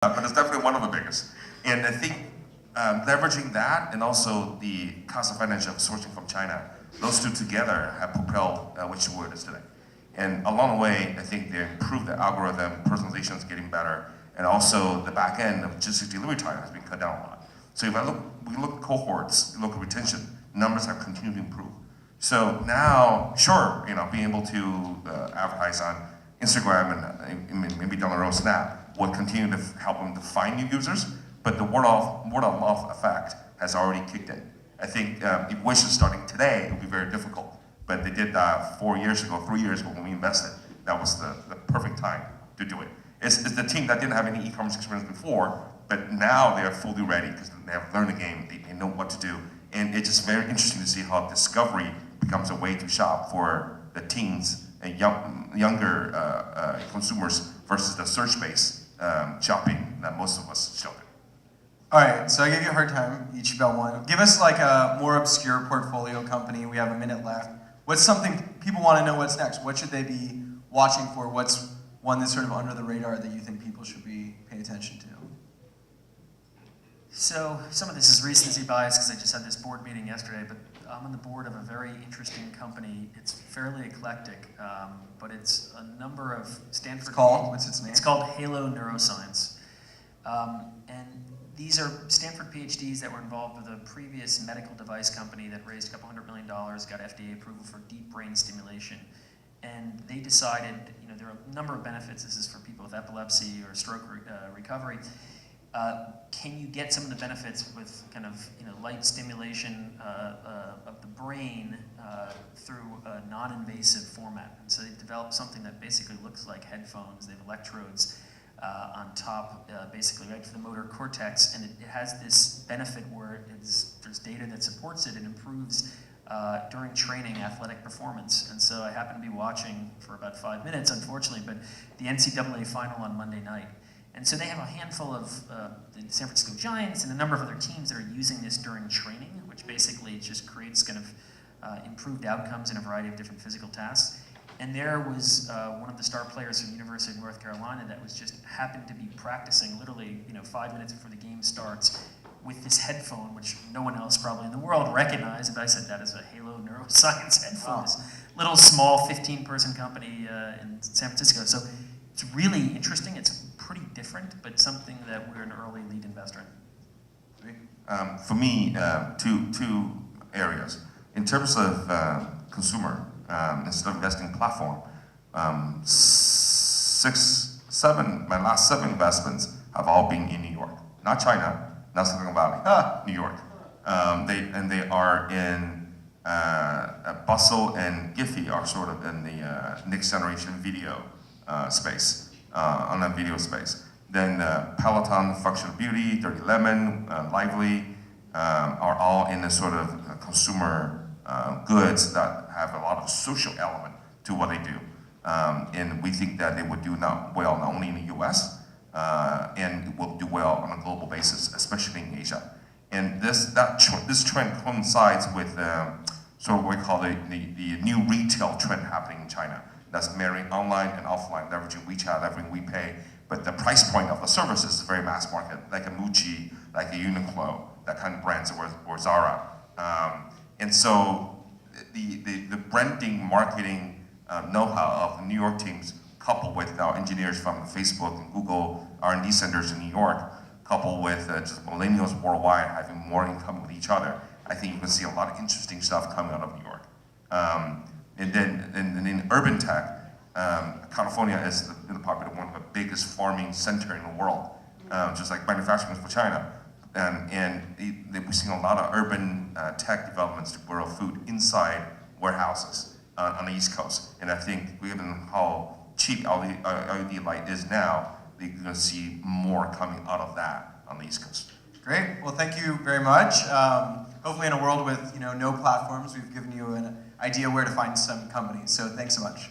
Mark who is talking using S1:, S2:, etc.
S1: but it's definitely one of the biggest. And I think leveraging that and also the cost advantage of sourcing from China, those two together have propelled which the world is today. And along the way, I think they improved the algorithm, personalization is getting better, and also the back end of logistics delivery time has been cut down a lot. So if we look at cohorts, look at retention, numbers have continued to improve. So now, sure, being able to advertise on Instagram and maybe down the road Snap will continue to help them to find new users, but the word of mouth effect has already kicked in. I think if Wish is starting today, it would be very difficult. But they did that 4 years ago, 3 years ago when we invested. That was the perfect time to do it. It's the team that didn't have any e-commerce experience before, but now they are fully ready because they have learned the game, they know what to do. And it's just very interesting to see how discovery becomes a way to shop for the teens and younger consumers versus the search-based shopping that most of us shop in.
S2: All right, so I gave you a hard time, each about one. Give us like a more obscure portfolio company. We have a minute left. What's something people want to know what's next? What should they be watching for? What's one that's sort of under the radar that you think people should be paying attention to?
S3: So some of this is recency bias because I just had this board meeting yesterday, but I'm on the board of a very interesting company. It's fairly eclectic, but it's a number of Stanford...
S2: It's called? What's its name?
S3: It's called Halo Neuroscience. And these are Stanford PhDs that were involved with a previous medical device company that raised a couple $100 million, got FDA approval for deep brain stimulation. And they decided, there are a number of benefits. This is for people with epilepsy or stroke recovery. Can you get some of the benefits with kind of light stimulation of the brain through a non-invasive format? And so they've developed something that basically looks like headphones. They have electrodes on top, basically right for the motor cortex, and it has this benefit where there's data that supports it and improves during training athletic performance. And so I happen to be watching for about 5 minutes, unfortunately, but the NCAA final on Monday night. And so they have a handful of the San Francisco Giants and a number of other teams that are using this during training, which basically just creates kind of improved outcomes in a variety of different physical tasks. And there was one of the star players from the University of North Carolina that was just happened to be practicing literally 5 minutes before the game starts with this headphone, which no one else probably in the world recognized. And I said that as a Halo Neuroscience headphone, this little small 15-person company in San Francisco. So it's really interesting. It's pretty different, but something that we're an early lead investor in.
S1: For me, two areas. In terms of consumer, instead of investing platform, my last 7 investments have all been in New York. Not China, not Silicon Valley, New York. They are in Bustle and Giphy are sort of in the next generation video space, online video space. Then Peloton, Functional Beauty, Dirty Lemon, Lively are all in the sort of consumer goods that have a lot of social element to what they do. And we think that they would do well not only in the US, and will do well on a global basis, especially in Asia. And this trend coincides with sort of what we call the new retail trend happening in China. That's marrying online and offline, leveraging WeChat, leveraging WePay, but the price point of the services is very mass market, like a Muji, like a Uniqlo, that kind of brands, or Zara. And so the branding, marketing know-how of the New York teams, coupled with our engineers from Facebook and Google R&D centers in New York, coupled with just millennials worldwide having more in common with each other, I think you can see a lot of interesting stuff coming out of New York. And then in urban tech, California is probably one of the biggest farming center in the world, just like manufacturing for China. And we're seeing a lot of urban tech developments to grow food inside warehouses on the East Coast. And I think given how cheap LED light is now, you're going to see more coming out of that on the East Coast.
S2: Great. Well, thank you very much. Hopefully in a world with no platforms, we've given you an idea where to find some companies. So thanks so much.